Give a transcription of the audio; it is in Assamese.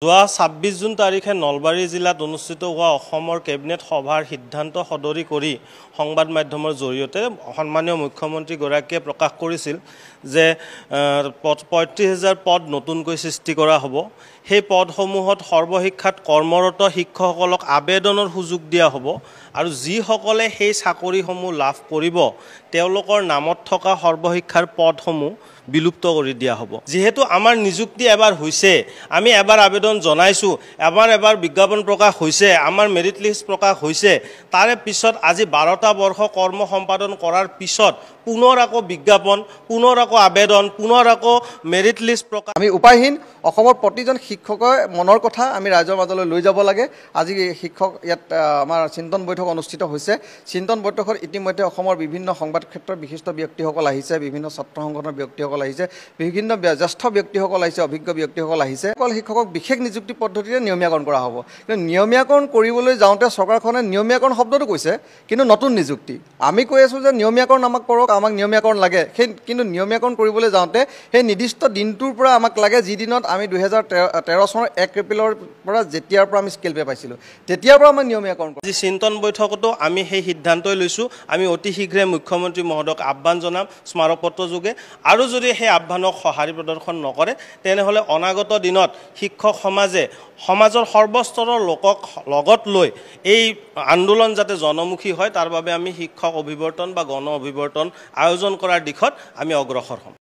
যোৱা ২৬ জুন তাৰিখে নলবাৰী জিলাত অনুষ্ঠিত হোৱা অসমৰ কেবিনেট সভাৰ সিদ্ধান্ত সদৰি কৰি সংবাদ মাধ্যমৰ জৰিয়তে সন্মানীয় মুখ্যমন্ত্ৰীগৰাকীয়ে প্ৰকাশ কৰিছিল যে ৩৫,০০০ পদ নতুনকৈ সৃষ্টি কৰা হ'ব। সেই পদসমূহত সৰ্বশিক্ষাত কৰ্মৰত শিক্ষকসকলক আবেদনৰ সুযোগ দিয়া হ'ব আৰু যিসকলে সেই চাকৰিসমূহ লাভ কৰিব তেওঁলোকৰ নামত থকা সৰ্বশিক্ষাৰ পদসমূহ বিলুপ্ত কৰি দিয়া হ'ব। যেহেতু আমাৰ নিযুক্তি এবাৰ হৈছে, আমি এবাৰ আবেদন জনাইছোঁ, এবাৰ বিজ্ঞাপন প্ৰকাশ হৈছে, আমাৰ মেৰিট লিষ্ট প্ৰকাশ হৈছে, তাৰে পিছত আজি ১২টা বৰ্ষ কৰ্ম সম্পাদন কৰাৰ পিছত পুনৰ আকৌ বিজ্ঞাপন, পুনৰ আকৌ আবেদন, পুনৰ আকৌ মেৰিট লিষ্ট প্ৰকাশ। আমি উপায়হীন। অসমৰ প্ৰতিজন শিক্ষকৰ মনৰ কথা আমি ৰাইজৰ মাজলৈ লৈ যাব লাগে। আজি শিক্ষক ইয়াত আমাৰ চিন্তন বৈঠক অনুষ্ঠিত হৈছে। চিন্তন বৈঠকত ইতিমধ্যে অসমৰ বিভিন্ন সংবাদ ক্ষেত্ৰৰ বিশিষ্ট ব্যক্তিসকল আহিছে, বিভিন্ন ছাত্ৰ সংগঠনৰ ব্যক্তিসকল আহিছে, বিভিন্ন জ্যেষ্ঠ ব্যক্তিসকল আহিছে, অভিজ্ঞ ব্যক্তিসকল আহিছে। অকল শিক্ষকক বিশেষ নিযুক্তি পদ্ধতিৰে নিয়মীয়াকৰণ কৰা হ'ব। কিন্তু নিয়মীয়াকৰণ কৰিবলৈ যাওঁতে চৰকাৰখনে নিয়মীয়াকৰণ শব্দটো কৈছে, কিন্তু নতুন নিযুক্তি। আমি কৈ আছোঁ যে নিয়মীয়াকৰণ আমাক কৰক, আমাক নিয়মীয়াকৰণ লাগে। কিন্তু নিয়মীয়াকৰণ কৰিবলৈ যাওঁতে সেই নিৰ্দিষ্ট দিনটোৰ পৰা আমাক লাগে, যি দিনত আমি ২০১৩ চনৰ ১ এপ্ৰিলৰ পৰা যেতিয়াৰ পৰা আমি স্কেল পে পাইছিলোঁ, তেতিয়াৰ পৰা আমাক নিয়মীয়াকৰণ কৰোঁ। আজি চিন্তন বৈঠকতো আমি সেই সিদ্ধান্তই লৈছোঁ। আমি অতি শীঘ্ৰে মুখ্যমন্ত্ৰী মহোদয়ক আহ্বান জনাম স্মাৰকপত্ৰ যোগে, আৰু যদি সেই আহ্বানক সঁহাৰি প্ৰদৰ্শন নকৰে তেনেহ'লে অনাগত দিনত শিক্ষক সমাজে সমাজৰ সৰ্বস্তৰৰ লোকক লগত লৈ এই আন্দোলন যাতে জনমুখী হয় তাৰ বাবে আমি শিক্ষক অভিৱৰ্তন বা গণ অভিৱৰ্তন আয়োজন কৰাৰ দিশত আমি অগ্ৰসৰ হ'ম।